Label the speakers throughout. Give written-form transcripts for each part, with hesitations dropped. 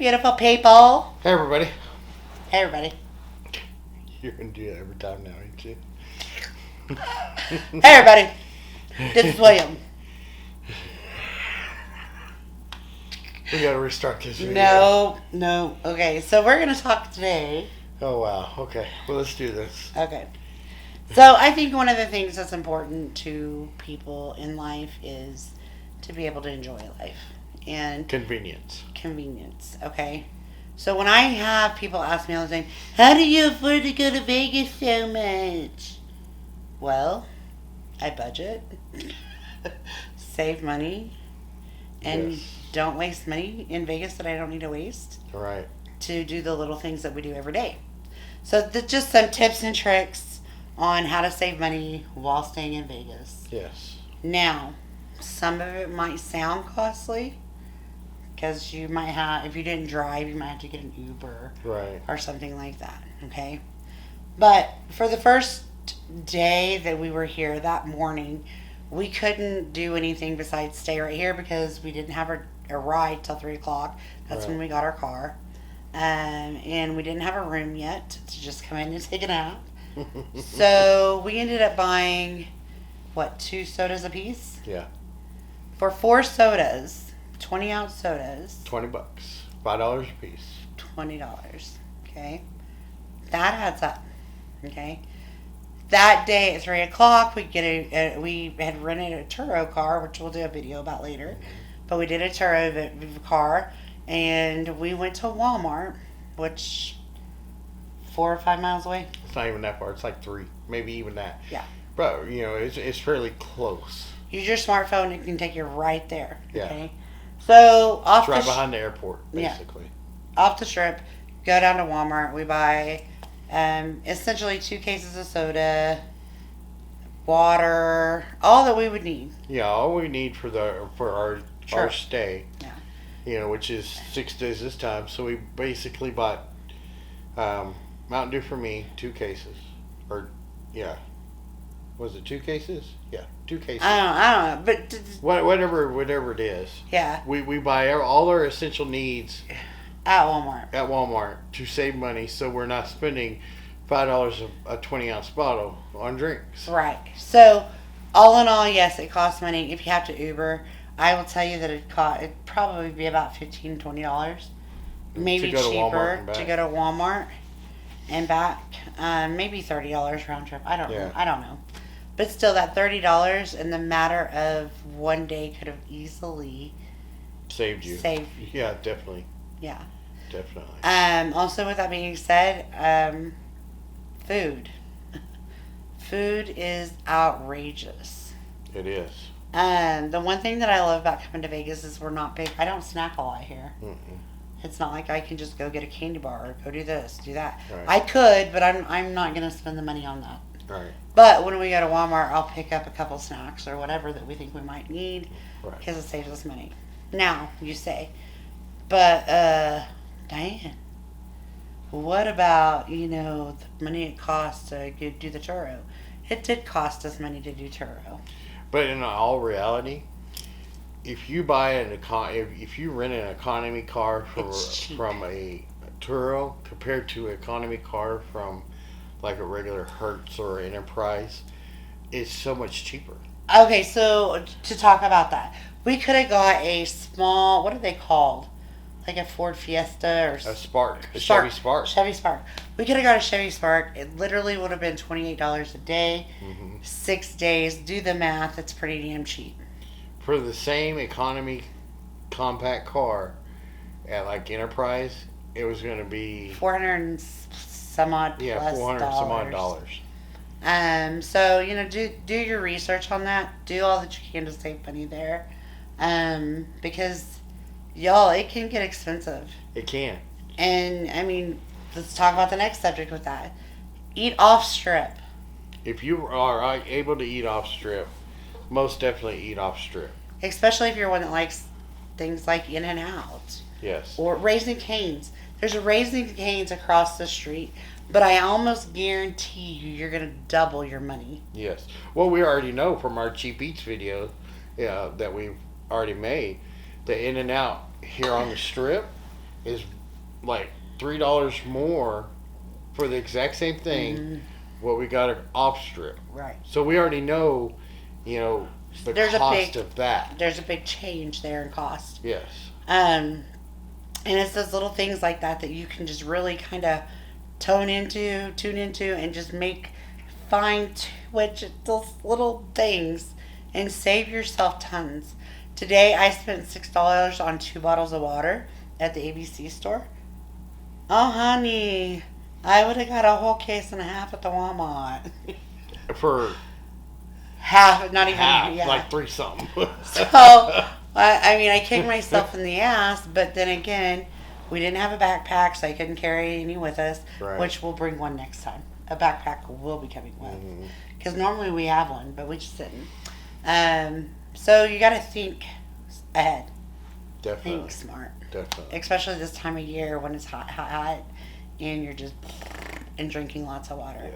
Speaker 1: beautiful people.
Speaker 2: Hey, everybody.
Speaker 1: Hey, everybody.
Speaker 2: You're going to do that every time now, ain't you?
Speaker 1: Hey, everybody. This is William.
Speaker 2: We got to restart this video.
Speaker 1: No. Okay, so we're going to talk today.
Speaker 2: Oh, wow. Okay. Well, let's do this.
Speaker 1: Okay. So I think one of the things that's important to people in life is to be able to enjoy life. And
Speaker 2: Convenience.
Speaker 1: Okay? So when I have people ask me all the time, how do you afford to go to Vegas so much? Well, I budget, save money, and don't waste money in Vegas that I don't need to waste.
Speaker 2: Right.
Speaker 1: To do the little things that we do every day. So just some tips and tricks on how to save money while staying in Vegas.
Speaker 2: Yes.
Speaker 1: Now, some of it might sound costly because you might have, if you didn't drive, you might have to get an Uber.
Speaker 2: Right.
Speaker 1: Or something like that. Okay. But for the first day that we were here that morning, we couldn't do anything besides stay right here because we didn't have a ride till 3 o'clock. That's when we got our car. And we didn't have a room yet to just come in and take a nap. So we ended up buying, 2 sodas a piece?
Speaker 2: Yeah.
Speaker 1: For 4 sodas, 20-ounce sodas.
Speaker 2: $20. $5 a piece.
Speaker 1: $20. Okay? That adds up. Okay? That day at 3 o'clock, we had rented a Turo car, which we'll do a video about later. But we did a Turo car, and we went to Walmart, which 4 or 5 miles away.
Speaker 2: It's not even that far. It's like 3, maybe even that.
Speaker 1: Yeah.
Speaker 2: But it's fairly close.
Speaker 1: Use your smartphone; it can take you right there.
Speaker 2: Yeah.
Speaker 1: Okay. So
Speaker 2: it's right behind the airport, basically.
Speaker 1: Yeah, off the strip, go down to Walmart. We buy essentially 2 cases of soda, water, all that we would need.
Speaker 2: Yeah, all we need for our stay.
Speaker 1: Yeah.
Speaker 2: Which is 6 days this time. So we basically bought Mountain Dew for me, 2 cases. Was it 2 cases? Yeah, 2 cases.
Speaker 1: I don't know, but
Speaker 2: whatever it is.
Speaker 1: Yeah.
Speaker 2: We buy all our essential needs
Speaker 1: at Walmart.
Speaker 2: At Walmart to save money, so we're not spending $5 a 20-ounce bottle on drinks.
Speaker 1: Right. So, all in all, yes, it costs money. If you have to Uber, I will tell you that it'd probably be about $15, $20. Maybe cheaper to go to Walmart and back. Maybe $30 round trip. I don't know. But still, that $30 in the matter of one day could have easily
Speaker 2: saved you. Yeah, definitely.
Speaker 1: Yeah.
Speaker 2: Definitely.
Speaker 1: Also, with that being said, food. Food is outrageous.
Speaker 2: It is.
Speaker 1: The one thing that I love about coming to Vegas is we're not big. I don't snack a lot here.
Speaker 2: Mm-mm.
Speaker 1: It's not like I can just go get a candy bar or go do this, do that.
Speaker 2: Right.
Speaker 1: I could, but I'm not going to spend the money on that.
Speaker 2: Right.
Speaker 1: But when we go to Walmart, I'll pick up a couple snacks or whatever that we think we might need because it saves us money. Now, you say, but Diane, what about, the money it costs to do the Turo? It did cost us money to do Turo.
Speaker 2: But in all reality, if you if you rent an economy car from a Turo compared to an economy car from like a regular Hertz or Enterprise, it's so much cheaper.
Speaker 1: Okay, so to talk about that, we could have got a small, what are they called? Like a Ford Fiesta or
Speaker 2: a Spark, Chevy Spark.
Speaker 1: Chevy Spark. We could have got a Chevy Spark. It literally would have been $28 a day, 6 days. Do the math. It's pretty damn cheap.
Speaker 2: For the same economy compact car at like Enterprise, it was going to be
Speaker 1: 400 and some odd plus
Speaker 2: $400 some odd dollars.
Speaker 1: So do your research on that. Do all that you can to save money there, because y'all, it can get expensive.
Speaker 2: It can.
Speaker 1: And I mean, let's talk about the next subject with that. Eat off strip.
Speaker 2: If you are able to eat off strip, most definitely eat off strip.
Speaker 1: Especially if you're one that likes things like In-N-Out.
Speaker 2: Yes.
Speaker 1: Or Raising Cane's. There's a Raising Cane's across the street, but I almost guarantee you're going to double your money.
Speaker 2: Yes. Well, we already know from our Cheap Eats video that we've already made, the In-N-Out here on the strip is like $3 more for the exact same thing.
Speaker 1: Mhm.
Speaker 2: What we got off strip.
Speaker 1: Right.
Speaker 2: So we already know, the
Speaker 1: There's
Speaker 2: cost of that.
Speaker 1: There's a big change there in cost.
Speaker 2: Yes.
Speaker 1: And it's those little things like that you can just really kind of tune into, and just find which those little things and save yourself tons. Today I spent $6 on 2 bottles of water at the ABC store. Oh, honey, I would have got a whole case and a half at the Walmart.
Speaker 2: For
Speaker 1: Half, not even
Speaker 2: half,
Speaker 1: yeah.
Speaker 2: like 3 something.
Speaker 1: So, I kicked myself in the ass, but then again, we didn't have a backpack, so I couldn't carry any with us,
Speaker 2: Right.
Speaker 1: which we'll bring one next time. A backpack will be coming with. Because normally we have one, but we just didn't. So you got to think ahead.
Speaker 2: Definitely.
Speaker 1: Think smart.
Speaker 2: Definitely.
Speaker 1: Especially this time of year when it's hot, and you're just and drinking lots of water.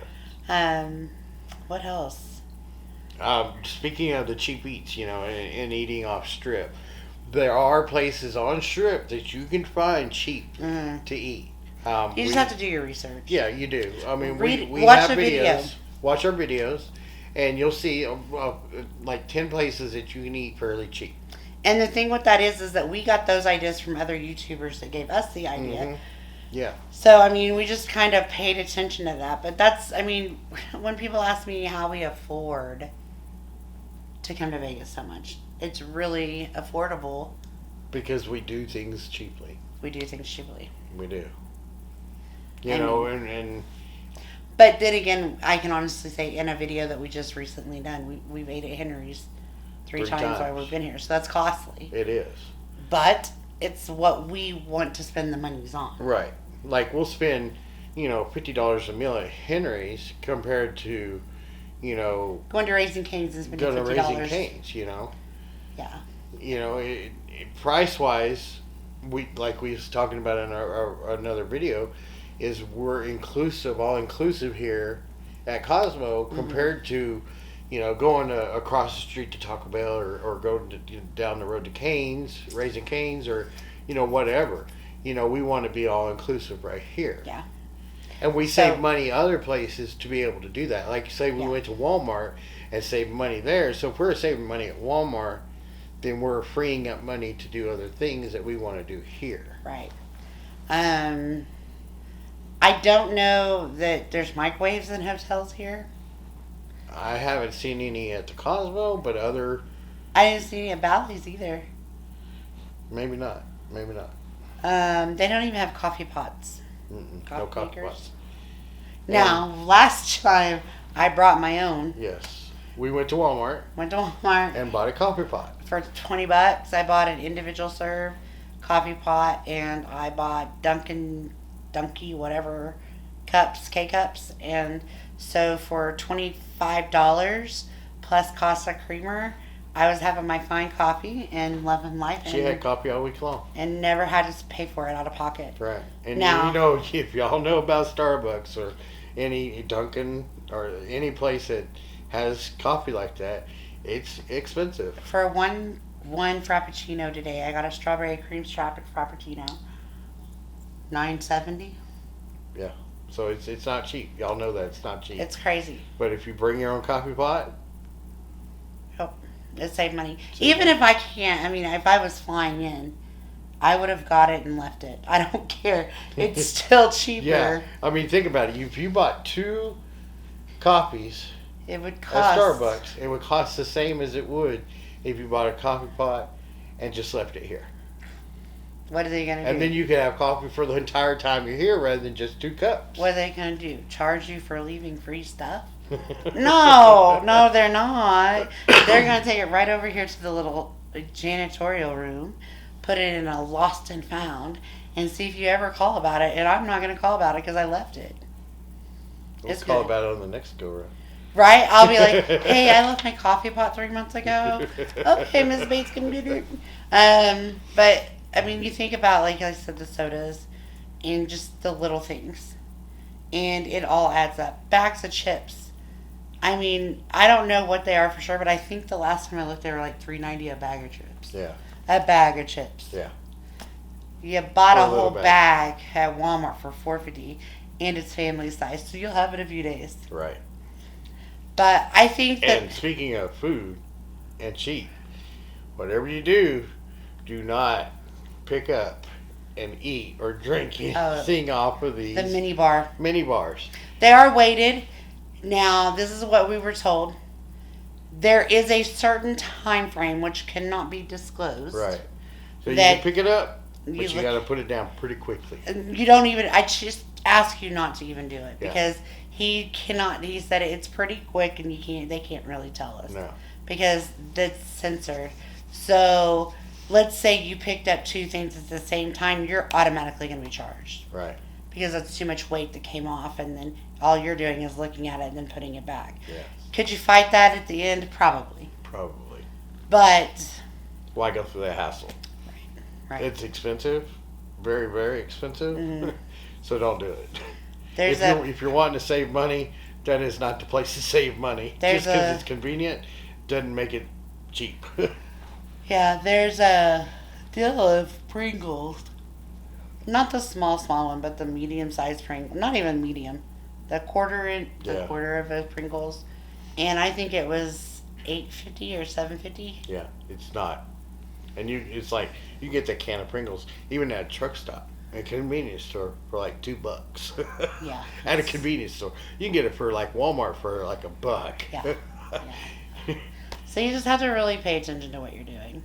Speaker 1: What else?
Speaker 2: Speaking of the cheap eats, and eating off strip, there are places on strip that you can find cheap to eat.
Speaker 1: You just have to do your research.
Speaker 2: Yeah, you do. I mean, we
Speaker 1: watch
Speaker 2: have
Speaker 1: the video.
Speaker 2: videos. Watch our videos, and you'll see like 10 places that you can eat fairly cheap.
Speaker 1: And the thing with that is that we got those ideas from other YouTubers that gave us the idea.
Speaker 2: Mm-hmm. Yeah.
Speaker 1: So, we just kind of paid attention to that. But that's, when people ask me how we afford to come to Vegas so much, it's really affordable.
Speaker 2: Because we do things cheaply.
Speaker 1: We do things cheaply.
Speaker 2: We do. And
Speaker 1: But then again, I can honestly say in a video that we just recently done, we've ate at Henry's three times while we've been here. So that's costly.
Speaker 2: It is.
Speaker 1: But it's what we want to spend the monies on.
Speaker 2: Right. Like we'll spend, $50 a meal at Henry's compared to,
Speaker 1: going to Raising Cane's and spending $50.
Speaker 2: Raising Cane's,
Speaker 1: Yeah.
Speaker 2: Price wise, we was talking about in another video, is we're all inclusive here at Cosmo compared to, going across the street to Taco Bell or going down the road to Cane's, Raising Cane's, or whatever. We want to be all inclusive right here.
Speaker 1: Yeah.
Speaker 2: And we save money other places to be able to do that. Like say we went to Walmart and saved money there. So if we're saving money at Walmart, then we're freeing up money to do other things that we want to do here.
Speaker 1: Right. I don't know that there's microwaves in hotels here.
Speaker 2: I haven't seen any at the Cosmo, but
Speaker 1: I didn't see any at Bally's either.
Speaker 2: Maybe not.
Speaker 1: They don't even have coffee pots.
Speaker 2: No coffee pots.
Speaker 1: Now, last time I brought my own.
Speaker 2: Yes. We went to Walmart.
Speaker 1: And
Speaker 2: bought a coffee pot.
Speaker 1: For $20, I bought an individual serve coffee pot, and I bought Dunky, whatever, K-cups. And so for $25 plus Costa Creamer, I was having my fine coffee and loving life.
Speaker 2: She had coffee all week long.
Speaker 1: And never had to pay for it out of pocket.
Speaker 2: Right. And
Speaker 1: now,
Speaker 2: if y'all know about Starbucks or any Dunkin' or any place that has coffee like that, it's expensive.
Speaker 1: For one Frappuccino today, I got a strawberry cream Frappuccino. $9.70.
Speaker 2: Yeah. So it's not cheap. Y'all know that it's not cheap.
Speaker 1: It's crazy.
Speaker 2: But if you bring your own coffee pot,
Speaker 1: it saved money. Even if I can't, if I was flying in, I would have got it and left it. I don't care. It's still cheaper.
Speaker 2: Yeah. Think about it. If you bought 2 coffees
Speaker 1: it would cost
Speaker 2: at Starbucks, it would cost the same as it would if you bought a coffee pot and just left it here.
Speaker 1: What are they going to do?
Speaker 2: And then you could have coffee for the entire time you're here rather than just 2 cups.
Speaker 1: What are they going to do? Charge you for leaving free stuff? No, they're not. They're going to take it right over here to the little janitorial room, put it in a lost and found, and see if you ever call about it. And I'm not going to call about it because I left it.
Speaker 2: Let's call about it on the next go round.
Speaker 1: Right? I'll be like, hey, I left my coffee pot 3 months ago. Okay, Ms. Bates can do it. But, you think about, like I said, the sodas and just the little things. And it all adds up. Bags of chips. I don't know what they are for sure, but I think the last time I looked, they were like $3.90 a bag of chips.
Speaker 2: Yeah.
Speaker 1: A bag of chips.
Speaker 2: Yeah.
Speaker 1: You bought
Speaker 2: For
Speaker 1: a
Speaker 2: a little
Speaker 1: whole
Speaker 2: bag.
Speaker 1: bag at Walmart for $4.50, and it's family size, so you'll have it in a few days.
Speaker 2: Right.
Speaker 1: But I think that
Speaker 2: And speaking of food and cheap, whatever you do, do not pick up and eat or drink anything off of these
Speaker 1: the mini bar,
Speaker 2: mini bars.
Speaker 1: they are weighted. Now, this is what we were told. There is a certain time frame which cannot be disclosed.
Speaker 2: Right. So you
Speaker 1: That
Speaker 2: can pick it up, but
Speaker 1: you
Speaker 2: you
Speaker 1: look-
Speaker 2: got to put it down pretty quickly.
Speaker 1: You don't even. I just ask you not to even do it
Speaker 2: Yeah.
Speaker 1: because he cannot. He said it's pretty quick, and you can't. They can't really tell us
Speaker 2: No.
Speaker 1: because that's censored. So let's say you picked up two things at the same time, you're automatically going to be charged
Speaker 2: Right.
Speaker 1: because that's too much weight that came off, and then all you're doing is looking at it and then putting it back.
Speaker 2: Yeah.
Speaker 1: Could you fight that at the end? Probably,
Speaker 2: Probably.
Speaker 1: but
Speaker 2: Why go through the hassle?
Speaker 1: right.
Speaker 2: It's expensive. Very, very expensive.
Speaker 1: Mhm.
Speaker 2: So don't do it.
Speaker 1: There's
Speaker 2: If you're wanting to save money, that is not the place to save money.
Speaker 1: There's
Speaker 2: Just because
Speaker 1: a-
Speaker 2: it's convenient doesn't make it cheap.
Speaker 1: there's a deal of Pringles. Not the small one, but the medium-sized Pringles. Not even medium. The
Speaker 2: Yeah.
Speaker 1: quarter of a Pringles, and I think it was $8.50 or $7.50.
Speaker 2: Yeah, it's not. And it's like you get that can of Pringles, even at a truck stop, at a convenience store for like $2.
Speaker 1: Yeah.
Speaker 2: At a convenience store, you can get it for like Walmart for like $1.
Speaker 1: Yeah. So you just have to really pay attention to what you're doing.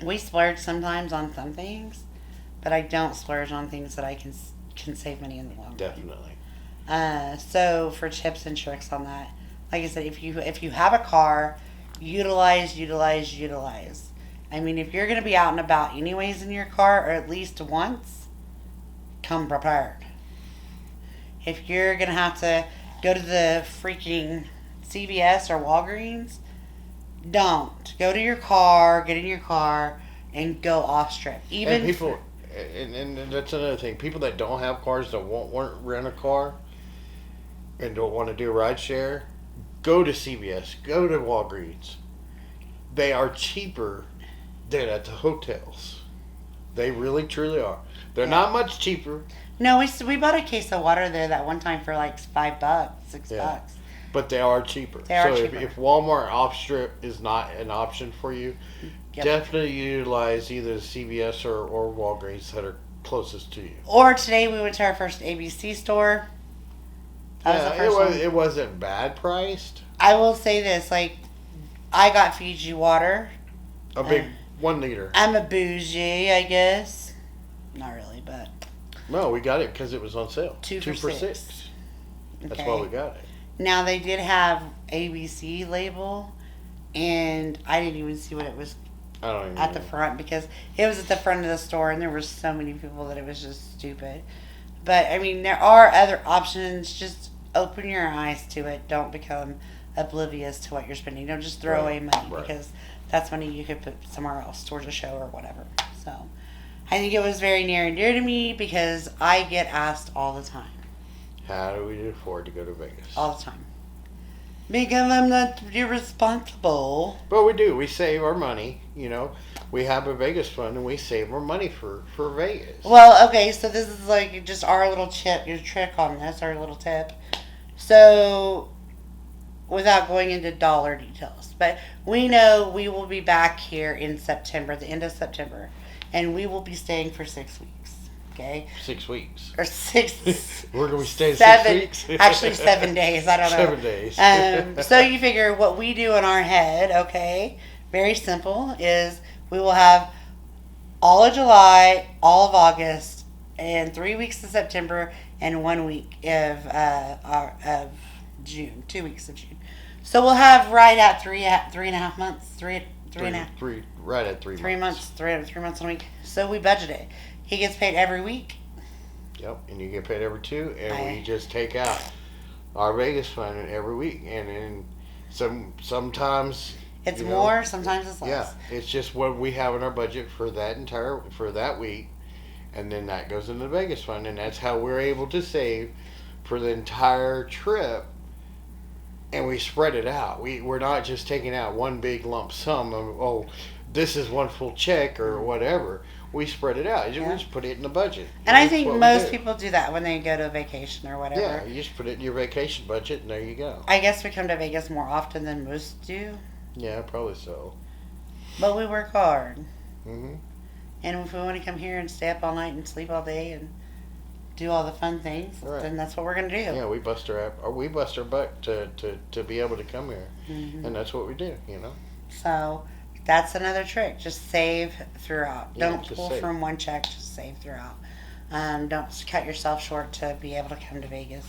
Speaker 1: We splurge sometimes on some things, but I don't splurge on things that I can save money in the long run.
Speaker 2: Definitely.
Speaker 1: So for tips and tricks on that, like I said, if you have a car, utilize. I mean, if you're going to be out and about anyways in your car, or at least once, come prepared. If you're going to have to go to the freaking CVS or Walgreens, don't. Go to your car, get in your car, and go off strip. Even
Speaker 2: And people, and that's another thing. People that don't have cars, that won't rent a car, and don't want to do ride share, go to CVS, go to Walgreens. They are cheaper than at the hotels. They really, truly are. They're
Speaker 1: Yeah.
Speaker 2: not much cheaper,
Speaker 1: No, we bought a case of water there that one time for like $5, $6.
Speaker 2: Yeah. but they are cheaper.
Speaker 1: They are
Speaker 2: so
Speaker 1: cheaper.
Speaker 2: If Walmart off strip is not an option for you,
Speaker 1: Yep.
Speaker 2: definitely utilize either CVS or Walgreens that are closest to you.
Speaker 1: Or today we went to our first ABC store. That was the first one.
Speaker 2: It wasn't bad priced.
Speaker 1: I will say this, like, I got Fiji water.
Speaker 2: A big 1 liter.
Speaker 1: I'm a bougie, I guess. Not really, but
Speaker 2: No, we got it because it was on sale.
Speaker 1: Two for
Speaker 2: for
Speaker 1: $6.
Speaker 2: $6. That's
Speaker 1: okay.
Speaker 2: why we got it.
Speaker 1: Now they did have ABC label, and I didn't even see what it was
Speaker 2: I don't even
Speaker 1: at the
Speaker 2: know.
Speaker 1: front because it was at the front of the store, and there were so many people that it was just stupid. But I mean, there are other options. Just open your eyes to it. Don't become oblivious to what you're spending. Don't just throw away money
Speaker 2: right.
Speaker 1: because that's money you could put somewhere else towards a show or whatever. So I think it was very near and dear to me because I get asked all the time.
Speaker 2: How do we afford to go to Vegas?
Speaker 1: All the time. Because I'm not irresponsible.
Speaker 2: But we do. We save our money. You know, we have a Vegas fund and we save our money for Vegas.
Speaker 1: Well, okay, so this is like just our little trick on this, our little tip. So, without going into dollar details, but we know we will be back here in September, the end of September, and we will be staying for 6 weeks. Okay,
Speaker 2: 6 weeks.
Speaker 1: or six.
Speaker 2: Where do we stay?
Speaker 1: 7
Speaker 2: 6 weeks?
Speaker 1: actually 7 days. I don't know.
Speaker 2: 7 days.
Speaker 1: So you figure what we do in our head, okay, very simple, is we will have all of July, all of August, and 3 weeks of September, and 1 week of June, 2 weeks of June. So we'll have right at 3.5 months, three and a half,
Speaker 2: Right at 3
Speaker 1: 3 months, 3 months and a week. So we budgeted. He gets paid every week.
Speaker 2: Yep, and you get paid every 2, and
Speaker 1: Aye.
Speaker 2: we just take out our Vegas fund every week, and then sometimes
Speaker 1: It's
Speaker 2: you know,
Speaker 1: more, sometimes it's less.
Speaker 2: Yeah, it's just what we have in our budget for that week, and then that goes into the Vegas fund, and that's how we're able to save for the entire trip. And we spread it out. We're not just taking out one big lump sum of this is one full check or whatever. We spread it out. We
Speaker 1: Yeah.
Speaker 2: just put it in the budget.
Speaker 1: And I
Speaker 2: That's
Speaker 1: think
Speaker 2: what we
Speaker 1: most
Speaker 2: do.
Speaker 1: people do that when they go to a vacation or whatever.
Speaker 2: Yeah, you just put it in your vacation budget, and there you go.
Speaker 1: I guess we come to Vegas more often than most do,
Speaker 2: Yeah, probably so.
Speaker 1: but we work hard.
Speaker 2: Hmm.
Speaker 1: And if we want to come here and stay up all night and sleep all day and do all the fun things,
Speaker 2: Right.
Speaker 1: then that's what we're gonna do.
Speaker 2: Yeah, we bust our butt to be able to come here,
Speaker 1: Mhm.
Speaker 2: and that's what we do. You know.
Speaker 1: So that's another trick. Just save throughout.
Speaker 2: Yeah,
Speaker 1: Don't
Speaker 2: just
Speaker 1: pull
Speaker 2: save.
Speaker 1: from one check. Just save throughout. Don't cut yourself short to be able to come to Vegas.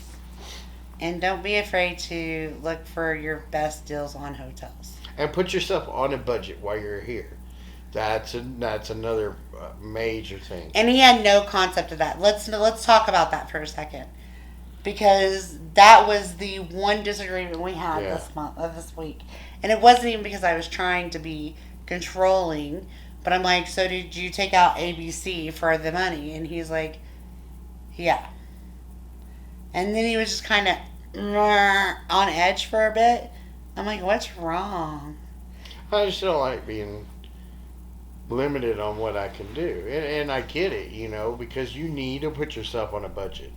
Speaker 1: And don't be afraid to look for your best deals on hotels.
Speaker 2: And put yourself on a budget while you're here. That's another major thing.
Speaker 1: And he had no concept of that. Let's talk about that for a second, because that was the one disagreement we had
Speaker 2: Yeah.
Speaker 1: this week, and it wasn't even because I was trying to be controlling, but I'm like, so did you take out ABC for the money? And he's like, yeah. And then he was just kind of on edge for a bit. I'm like, what's wrong?
Speaker 2: I just don't like being limited on what I can do, and I get it, you know, because you need to put yourself on a budget.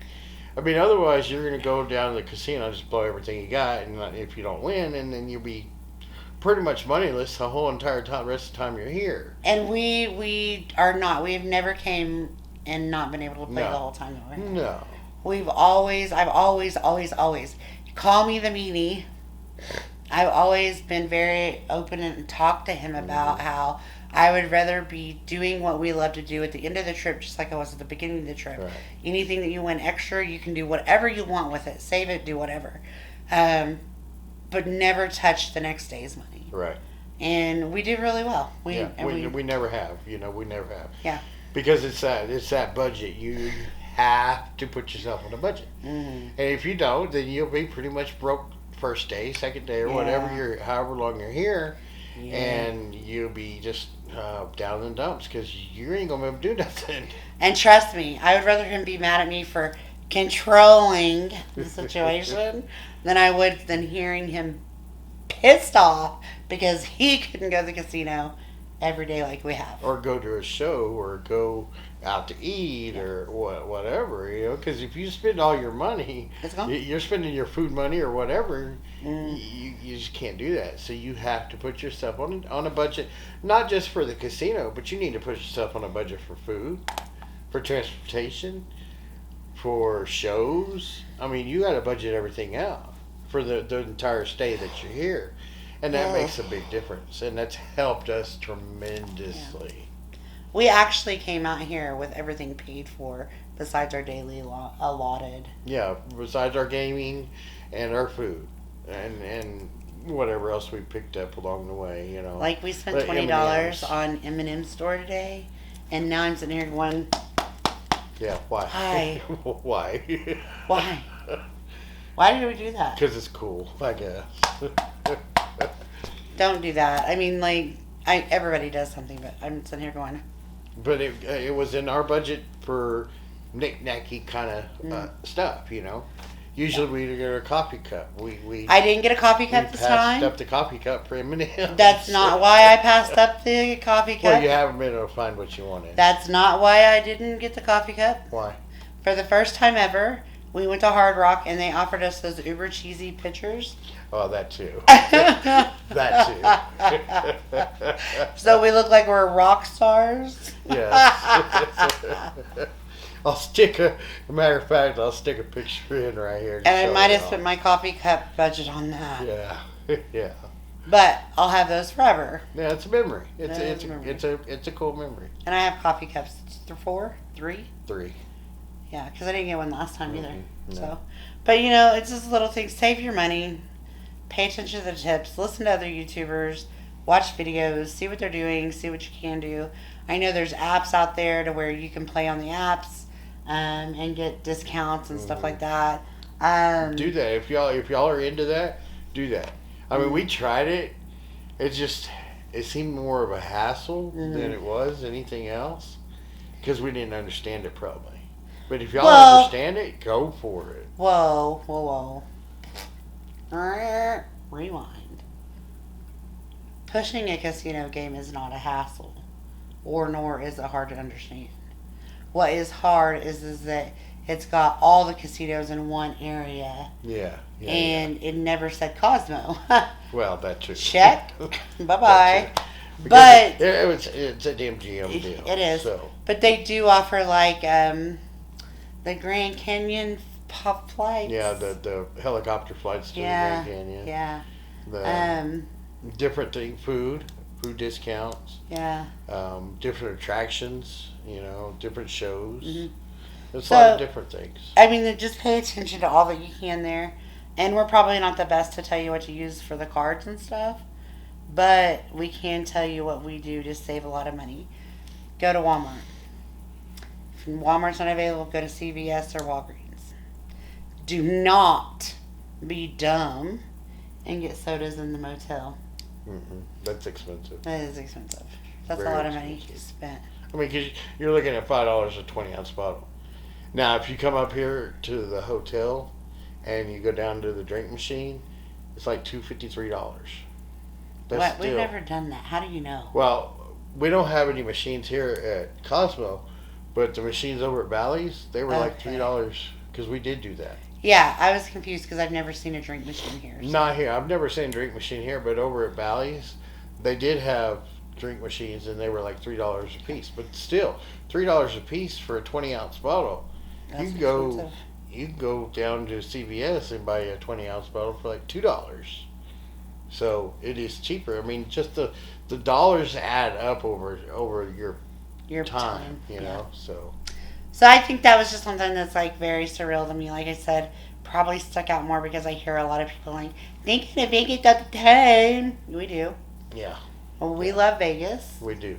Speaker 2: I mean, otherwise you're going to go down to the casino and just blow everything you got, and if you don't win, and then you'll be pretty much moneyless the whole entire time, rest of the time you're here.
Speaker 1: And we are not. We've never came and not been able to play
Speaker 2: No.
Speaker 1: the whole time that we're here.
Speaker 2: No.
Speaker 1: I've always, call me the meanie. I've always been very open and talked to him about how I would rather be doing what we love to do at the end of the trip, just like I was at the beginning of the trip.
Speaker 2: Right.
Speaker 1: Anything that you win extra, you can do whatever you want with it. Save it, do whatever. But never touch the next day's money.
Speaker 2: Right.
Speaker 1: And we do really well.
Speaker 2: We never have. You know, we never have.
Speaker 1: Yeah.
Speaker 2: Because it's that budget. You have to put yourself on a budget.
Speaker 1: Mm-hmm.
Speaker 2: And if you don't, then you'll be pretty much broke first day, second day, or
Speaker 1: Yeah.
Speaker 2: whatever however long you're here,
Speaker 1: Yeah.
Speaker 2: and you'll be just down in the dumps because you ain't gonna be able to do nothing.
Speaker 1: And trust me, I would rather him be mad at me for controlling the situation than hearing him pissed off because he couldn't go to the casino every day like we have.
Speaker 2: Or go to a show, or go out to eat, or whatever, you know. Because if you spend all your money,
Speaker 1: It's gone.
Speaker 2: you're spending your food money or whatever.
Speaker 1: Mm.
Speaker 2: You just can't do that. So you have to put yourself on a budget, not just for the casino, but you need to put yourself on a budget for food, for transportation, for shows. I mean, you got to budget everything out for the entire stay that you're here, and that
Speaker 1: Yeah.
Speaker 2: makes a big difference, and that's helped us tremendously.
Speaker 1: We actually came out here with everything paid for besides our daily allotted.
Speaker 2: Yeah, besides our gaming and our food, and whatever else we picked up along the way, you know.
Speaker 1: Like we spent
Speaker 2: But
Speaker 1: $20
Speaker 2: M&Ms.
Speaker 1: on M&M store today, and now I'm sitting here going,
Speaker 2: Yeah, why?
Speaker 1: Hi.
Speaker 2: Why?
Speaker 1: why? Why did we do that?
Speaker 2: Because it's cool, I guess.
Speaker 1: Don't do that. I mean, like, everybody does something, but I'm sitting here going,
Speaker 2: But it was in our budget for knick-knacky kind of stuff, you know. Usually we get a coffee cup. We
Speaker 1: I didn't get a coffee cup this
Speaker 2: passed
Speaker 1: time.
Speaker 2: up the coffee cup for M&M's.
Speaker 1: That's not why I passed up the coffee cup.
Speaker 2: Well, you haven't been able to find what you wanted.
Speaker 1: That's not why I didn't get the coffee cup.
Speaker 2: Why?
Speaker 1: For the first time ever, we went to Hard Rock and they offered us those uber cheesy pitchers.
Speaker 2: Oh, that too. That too.
Speaker 1: So we look like we're rock stars.
Speaker 2: Yes. I'll stick a matter of fact, I'll stick a picture in right here. to
Speaker 1: And I
Speaker 2: show
Speaker 1: might
Speaker 2: you
Speaker 1: have
Speaker 2: all.
Speaker 1: spent my coffee cup budget on that.
Speaker 2: Yeah, yeah,
Speaker 1: But I'll have those forever.
Speaker 2: yeah. It's a memory.
Speaker 1: Yeah, it's a memory.
Speaker 2: It's a cool memory.
Speaker 1: And I have coffee cups. 3.
Speaker 2: 3.
Speaker 1: Yeah, because I didn't get one last time either.
Speaker 2: Mhm, no.
Speaker 1: So, but you know, it's just little things. Save your money. Pay attention to the tips. Listen to other YouTubers. Watch videos. See what they're doing. See what you can do. I know there's apps out there to where you can play on the apps and get discounts and stuff like that.
Speaker 2: Do that if y'all are into that. Do that. I mean, we tried it. It seemed more of a hassle than it was anything else because we didn't understand it probably. But if y'all
Speaker 1: Well-
Speaker 2: understand it, go for it.
Speaker 1: Whoa. Rewind. pushing a casino game is not a hassle, or nor is it hard to understand. What is hard is that it's got all the casinos in one area,
Speaker 2: Yeah. Yeah.
Speaker 1: and it never said Cosmo.
Speaker 2: Well, that too.
Speaker 1: Check. Bye bye.
Speaker 2: That too.
Speaker 1: But
Speaker 2: It's a MGM deal.
Speaker 1: it is.
Speaker 2: So
Speaker 1: But they do offer like the Grand Canyon pop flights.
Speaker 2: yeah, the helicopter flights to
Speaker 1: Yeah,
Speaker 2: the Grand Canyon.
Speaker 1: Yeah.
Speaker 2: The different thing, food discounts,
Speaker 1: Yeah.
Speaker 2: different attractions, different shows.
Speaker 1: Mhm.
Speaker 2: There's a lot of
Speaker 1: So-
Speaker 2: different things.
Speaker 1: I mean, just pay attention to all that you can there. And we're probably not the best to tell you what to use for the cards and stuff, but we can tell you what we do to save a lot of money. Go to Walmart. If Walmart's not available, go to CVS or Walgreens. Do not be dumb and get sodas in the motel.
Speaker 2: That's expensive.
Speaker 1: That is expensive. That's
Speaker 2: Very
Speaker 1: a lot of money
Speaker 2: expensive.
Speaker 1: spent.
Speaker 2: I mean, because you're looking at $5 a 20-ounce bottle. Now, if you come up here to the hotel and you go down to the drink machine, it's like $253. That's
Speaker 1: What?
Speaker 2: still,
Speaker 1: We've never done that. How do you know?
Speaker 2: Well, we don't have any machines here at Cosmo, but the machines over at Bally's, they were like
Speaker 1: Okay.
Speaker 2: $3 because we did do that.
Speaker 1: Yeah, I was confused because I've never seen a drink machine here. so-
Speaker 2: Not here. I've never seen a drink machine here, but over at Bally's, they did have drink machines and they were like $3 a piece. But still, $3 a piece for a 20-ounce bottle.
Speaker 1: That's
Speaker 2: You go-
Speaker 1: expensive.
Speaker 2: You can go down to CVS and buy a 20-ounce bottle for like $2. So it is cheaper. I mean, just the dollars add up over your time, you
Speaker 1: yeah.
Speaker 2: know. So
Speaker 1: So I think that was just something that's like very surreal to me. Like I said, probably stuck out more because I hear a lot of people like, thinking of Vegas all the time. We do.
Speaker 2: yeah,
Speaker 1: Well, we love Vegas.
Speaker 2: we do.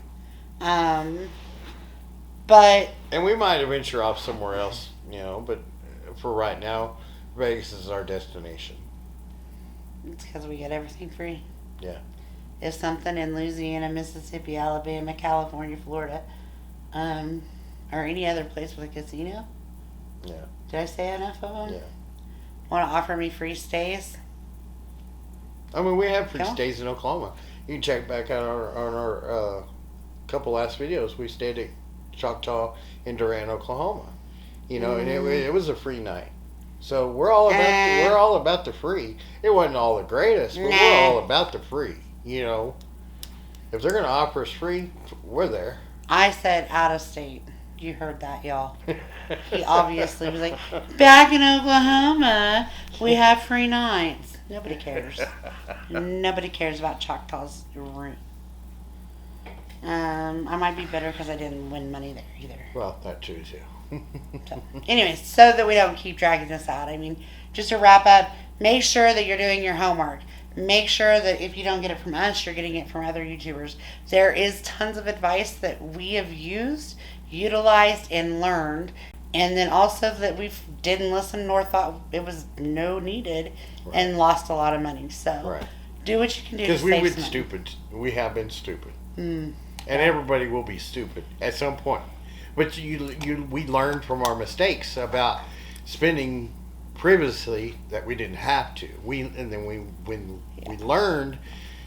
Speaker 1: But
Speaker 2: And we might venture off somewhere else, but for right now, Vegas is our destination.
Speaker 1: it's because we get everything free.
Speaker 2: Yeah.
Speaker 1: If something in Louisiana, Mississippi, Alabama, California, Florida, or any other place with a casino.
Speaker 2: Yeah.
Speaker 1: Did I say enough of them?
Speaker 2: Yeah.
Speaker 1: Want to offer me free stays?
Speaker 2: I mean, we have free
Speaker 1: Come on.
Speaker 2: stays in Oklahoma. You can check back out on our couple last videos. We stayed at Choctaw in Durant, Oklahoma. And it was a free night. So we're all about the free. It wasn't all the greatest, but we're
Speaker 1: Nah.
Speaker 2: all about the free. If they're gonna offer us free, we're there.
Speaker 1: I said out of state. You heard that, y'all. He obviously was like, back in Oklahoma, we have free nights. Nobody cares. Nobody cares about Choctaw's room. I might be better because I didn't win money there either.
Speaker 2: Well, that too.
Speaker 1: So, anyways, so that we don't keep dragging this out, I mean, just to wrap up, make sure that you're doing your homework. Make sure that if you don't get it from us, you're getting it from other YouTubers. There is tons of advice that we have used, utilized, and learned. And then also that we didn't listen nor thought it was no needed and lost a lot of money. So
Speaker 2: Right.
Speaker 1: do what you can do to
Speaker 2: Because
Speaker 1: save
Speaker 2: we've been
Speaker 1: some money.
Speaker 2: stupid. We have been stupid.
Speaker 1: Mm.
Speaker 2: And everybody will be stupid at some point. But we learned from our mistakes about spending previously that we didn't have to. When we learned,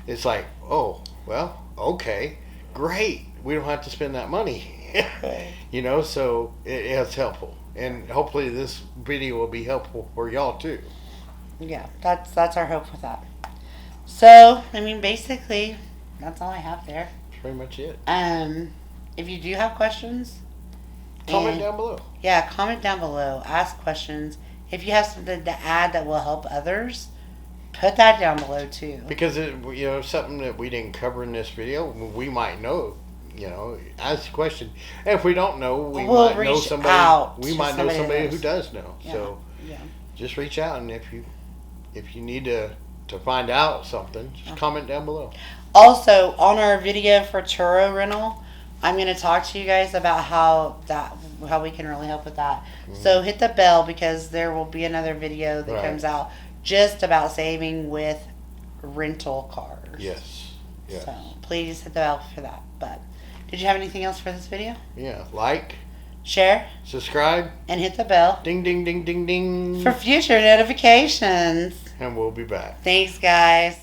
Speaker 2: it's like, oh, well, okay, great. We don't have to spend that money. So it's helpful. And hopefully this video will be helpful for y'all too.
Speaker 1: Yeah, that's our hope with that. So, I mean, basically, that's all I have there.
Speaker 2: That's pretty much it.
Speaker 1: If you do have questions,
Speaker 2: Comment
Speaker 1: and-
Speaker 2: down below.
Speaker 1: Yeah, comment down below. Ask questions. If you have something to add that will help others, put that down below too.
Speaker 2: Because something that we didn't cover in this video, we might know. Ask a question. And if we don't know, we
Speaker 1: We'll
Speaker 2: might know
Speaker 1: reach
Speaker 2: somebody.
Speaker 1: out
Speaker 2: We
Speaker 1: to
Speaker 2: might know
Speaker 1: somebody
Speaker 2: somebody
Speaker 1: that
Speaker 2: who
Speaker 1: knows.
Speaker 2: does know.
Speaker 1: Yeah.
Speaker 2: So
Speaker 1: Yeah.
Speaker 2: just reach out, and if you need to find out something, just comment down below.
Speaker 1: Also, on our video for Turo rental, I'm going to talk to you guys about how we can really help with that. So hit the bell because there will be another video that
Speaker 2: Right.
Speaker 1: comes out just about saving with rental cars.
Speaker 2: Yes. Yes.
Speaker 1: So please hit the bell for that. But did you have anything else for this video?
Speaker 2: Yeah. Like,
Speaker 1: Share
Speaker 2: subscribe,
Speaker 1: and hit the bell
Speaker 2: ding, ding, ding, ding, ding,
Speaker 1: for future notifications.
Speaker 2: and we'll be back.
Speaker 1: Thanks, guys.